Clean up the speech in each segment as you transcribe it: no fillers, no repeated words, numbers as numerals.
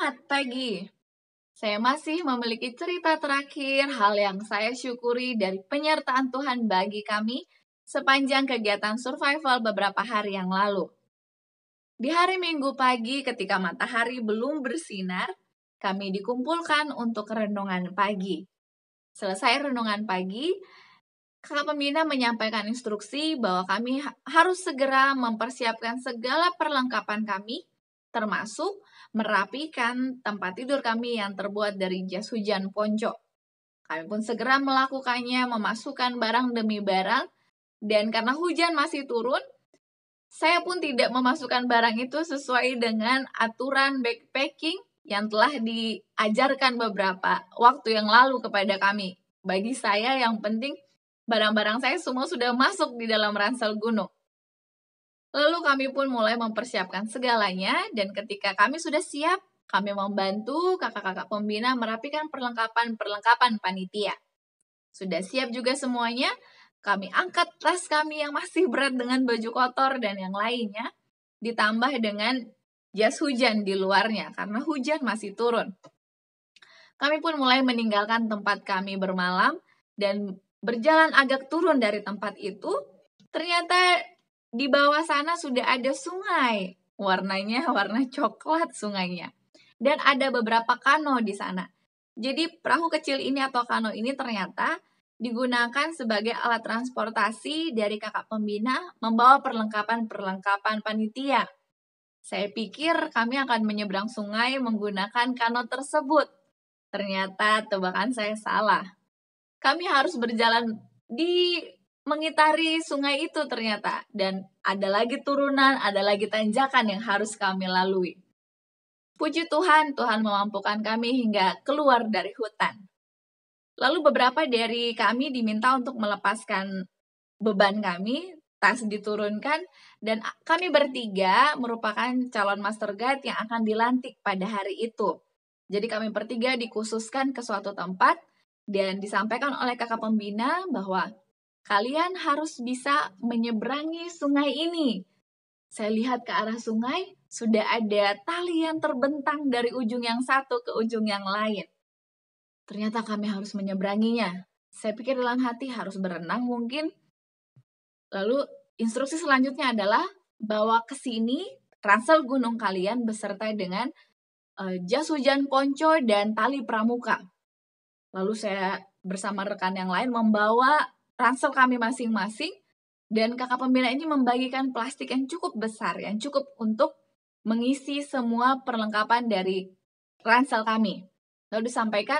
Selamat pagi. Saya masih memiliki cerita terakhir hal yang saya syukuri dari penyertaan Tuhan bagi kami sepanjang kegiatan survival beberapa hari yang lalu. Di hari Minggu pagi ketika matahari belum bersinar, kami dikumpulkan untuk renungan pagi. Selesai renungan pagi, Kakak Pembina menyampaikan instruksi bahwa kami harus segera mempersiapkan segala perlengkapan kami, termasuk merapikan tempat tidur kami yang terbuat dari jas hujan ponco. Kami pun segera melakukannya, memasukkan barang demi barang, dan karena hujan masih turun, saya pun tidak memasukkan barang itu sesuai dengan aturan backpacking yang telah diajarkan beberapa waktu yang lalu kepada kami. Bagi saya yang penting barang-barang saya semua sudah masuk di dalam ransel gunung. Lalu kami pun mulai mempersiapkan segalanya, dan ketika kami sudah siap, kami membantu kakak-kakak pembina merapikan perlengkapan panitia. Sudah siap juga semuanya, kami angkat tas kami yang masih berat dengan baju kotor dan yang lainnya, ditambah dengan jas hujan di luarnya, karena hujan masih turun. Kami pun mulai meninggalkan tempat kami bermalam, dan berjalan agak turun dari tempat itu, ternyata di bawah sana sudah ada sungai. Warnanya warna coklat sungainya. Dan ada beberapa kano di sana. Jadi perahu kecil ini atau kano ini ternyata digunakan sebagai alat transportasi dari kakak pembina membawa perlengkapan panitia. Saya pikir kami akan menyeberang sungai menggunakan kano tersebut. Ternyata tebakan saya salah. Kami harus berjalan mengitari sungai itu ternyata. Dan ada lagi turunan, ada lagi tanjakan yang harus kami lalui. Puji Tuhan, Tuhan memampukan kami hingga keluar dari hutan. Lalu beberapa dari kami diminta untuk melepaskan beban kami, tas diturunkan, dan kami bertiga merupakan calon master guide yang akan dilantik pada hari itu. Jadi kami bertiga dikhususkan ke suatu tempat, dan disampaikan oleh kakak pembina bahwa kalian harus bisa menyeberangi sungai ini. Saya lihat ke arah sungai, sudah ada tali yang terbentang dari ujung yang satu ke ujung yang lain. Ternyata kami harus menyeberanginya. Saya pikir dalam hati harus berenang mungkin. Lalu instruksi selanjutnya adalah bawa ke sini ransel gunung kalian beserta dengan jas hujan ponco dan tali pramuka. Lalu saya bersama rekan yang lain membawa ransel kami masing-masing, dan kakak pembina ini membagikan plastik yang cukup besar, yang cukup untuk mengisi semua perlengkapan dari ransel kami. Lalu disampaikan,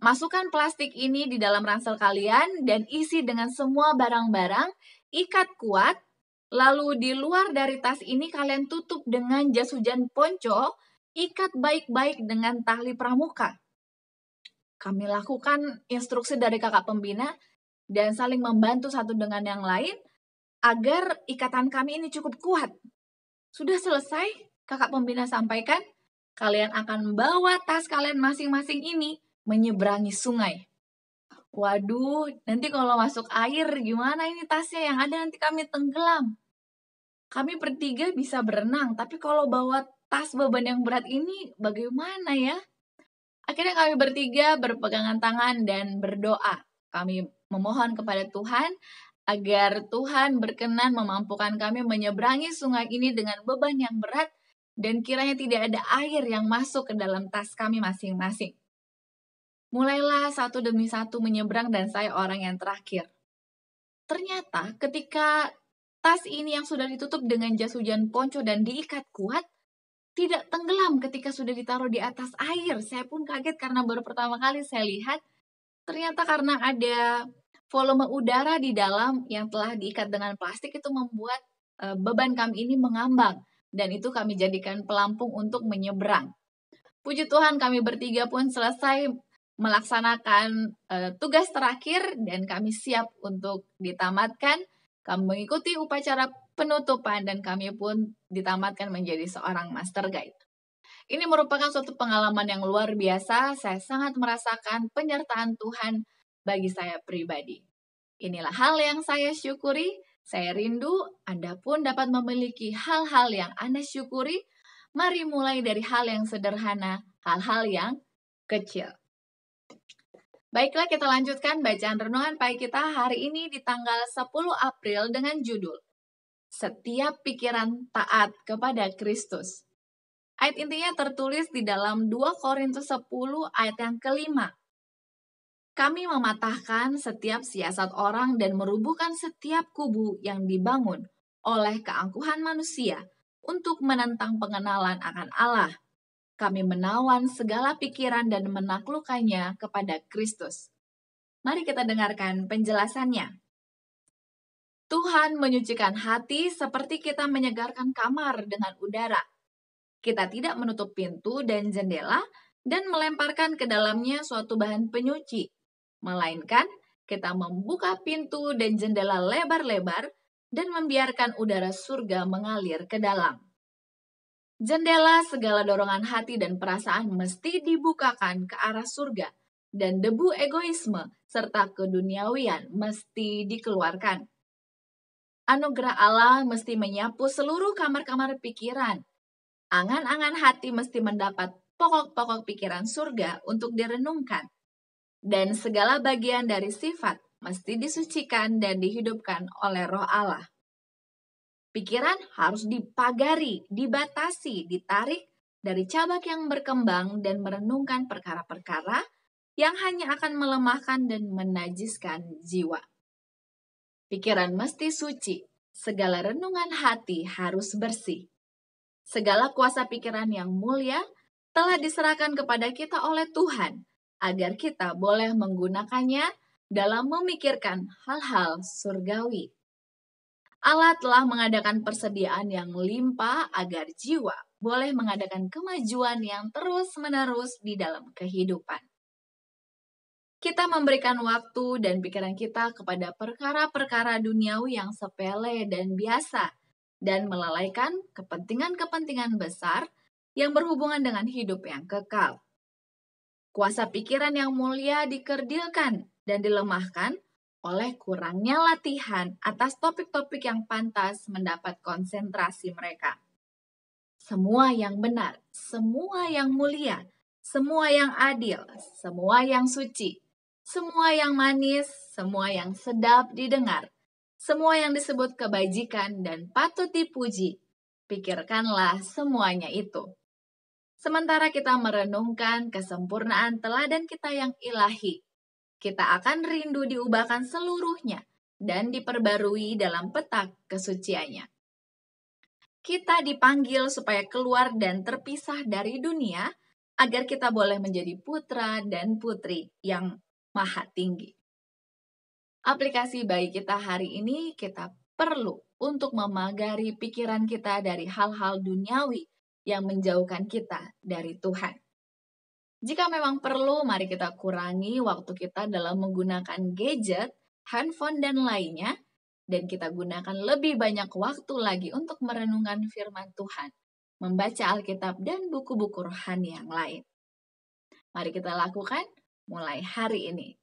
masukkan plastik ini di dalam ransel kalian dan isi dengan semua barang-barang, ikat kuat, lalu di luar dari tas ini kalian tutup dengan jas hujan ponco, ikat baik-baik dengan tali pramuka. Kami lakukan instruksi dari kakak pembina dan saling membantu satu dengan yang lain agar ikatan kami ini cukup kuat. Sudah selesai, kakak pembina sampaikan, kalian akan membawa tas kalian masing-masing ini menyeberangi sungai. Waduh, nanti kalau masuk air gimana ini tasnya, yang ada nanti kami tenggelam. Kami bertiga bisa berenang, tapi kalau bawa tas beban yang berat ini bagaimana ya? Akhirnya kami bertiga berpegangan tangan dan berdoa. Kami memohon kepada Tuhan agar Tuhan berkenan memampukan kami menyeberangi sungai ini dengan beban yang berat dan kiranya tidak ada air yang masuk ke dalam tas kami masing-masing. Mulailah satu demi satu menyeberang dan saya orang yang terakhir. Ternyata ketika tas ini yang sudah ditutup dengan jas hujan ponco dan diikat kuat, tidak tenggelam ketika sudah ditaruh di atas air. Saya pun kaget karena baru pertama kali saya lihat. Ternyata karena ada volume udara di dalam yang telah diikat dengan plastik itu membuat beban kami ini mengambang. Dan itu kami jadikan pelampung untuk menyeberang. Puji Tuhan kami bertiga pun selesai melaksanakan tugas terakhir dan kami siap untuk ditamatkan. Kami mengikuti upacara penutupan dan kami pun ditamatkan menjadi seorang master guide. Ini merupakan suatu pengalaman yang luar biasa. Saya sangat merasakan penyertaan Tuhan bagi saya pribadi. Inilah hal yang saya syukuri. Saya rindu Anda pun dapat memiliki hal-hal yang Anda syukuri, Mari mulai dari hal yang sederhana, hal-hal yang kecil. Baiklah, kita lanjutkan bacaan renungan pagi kita hari ini di tanggal 10 April dengan judul Setiap Pikiran Taat kepada Kristus. Ayat intinya tertulis di dalam 2 Korintus 10 ayat yang kelima. Kami mematahkan setiap siasat orang dan merubuhkan setiap kubu yang dibangun oleh keangkuhan manusia untuk menentang pengenalan akan Allah. Kami menawan segala pikiran dan menaklukkannya kepada Kristus. Mari kita dengarkan penjelasannya. Tuhan menyucikan hati seperti kita menyegarkan kamar dengan udara. Kita tidak menutup pintu dan jendela dan melemparkan ke dalamnya suatu bahan penyuci, melainkan kita membuka pintu dan jendela lebar-lebar dan membiarkan udara surga mengalir ke dalam. Jendela segala dorongan hati dan perasaan mesti dibukakan ke arah surga, dan debu egoisme serta keduniawian mesti dikeluarkan. Anugerah Allah mesti menyapu seluruh kamar-kamar pikiran. Angan-angan hati mesti mendapat pokok-pokok pikiran surga untuk direnungkan. Dan segala bagian dari sifat mesti disucikan dan dihidupkan oleh Roh Allah. Pikiran harus dipagari, dibatasi, ditarik dari cabak yang berkembang dan merenungkan perkara-perkara yang hanya akan melemahkan dan menajiskan jiwa. Pikiran mesti suci, segala renungan hati harus bersih. Segala kuasa pikiran yang mulia telah diserahkan kepada kita oleh Tuhan, agar kita boleh menggunakannya dalam memikirkan hal-hal surgawi. Allah telah mengadakan persediaan yang limpah agar jiwa boleh mengadakan kemajuan yang terus-menerus di dalam kehidupan. Kita memberikan waktu dan pikiran kita kepada perkara-perkara duniawi yang sepele dan biasa, dan melalaikan kepentingan-kepentingan besar yang berhubungan dengan hidup yang kekal. Kuasa pikiran yang mulia dikerdilkan dan dilemahkan oleh kurangnya latihan atas topik-topik yang pantas mendapat konsentrasi mereka. Semua yang benar, semua yang mulia, semua yang adil, semua yang suci, semua yang manis, semua yang sedap didengar, semua yang disebut kebajikan dan patut dipuji, pikirkanlah semuanya itu. Sementara kita merenungkan kesempurnaan teladan kita yang ilahi, kita akan rindu diubahkan seluruhnya dan diperbarui dalam petak kesuciannya. Kita dipanggil supaya keluar dan terpisah dari dunia agar kita boleh menjadi putra dan putri yang maha tinggi. Aplikasi bagi kita hari ini, kita perlu untuk memagari pikiran kita dari hal-hal duniawi yang menjauhkan kita dari Tuhan. Jika memang perlu, mari kita kurangi waktu kita dalam menggunakan gadget, handphone, dan lainnya, dan kita gunakan lebih banyak waktu lagi untuk merenungkan firman Tuhan, membaca Alkitab, dan buku-buku rohani yang lain. Mari kita lakukan mulai hari ini.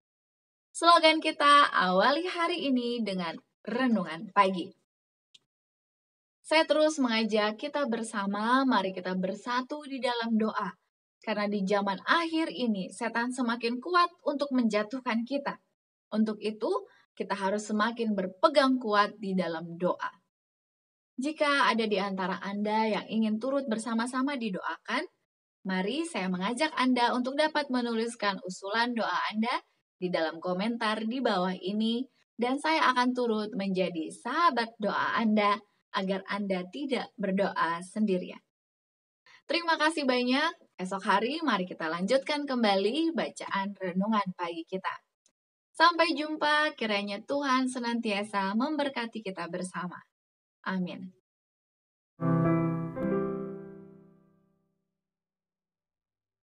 Slogan kita, awali hari ini dengan renungan pagi. Saya terus mengajak kita bersama, mari kita bersatu di dalam doa. Karena di zaman akhir ini, setan semakin kuat untuk menjatuhkan kita. Untuk itu, kita harus semakin berpegang kuat di dalam doa. Jika ada di antara Anda yang ingin turut bersama-sama didoakan, mari saya mengajak Anda untuk dapat menuliskan usulan doa Anda di dalam komentar di bawah ini, dan saya akan turut menjadi sahabat doa Anda agar Anda tidak berdoa sendirian. Terima kasih banyak. Esok hari mari kita lanjutkan kembali bacaan renungan pagi kita. Sampai jumpa, kiranya Tuhan senantiasa memberkati kita bersama. Amin.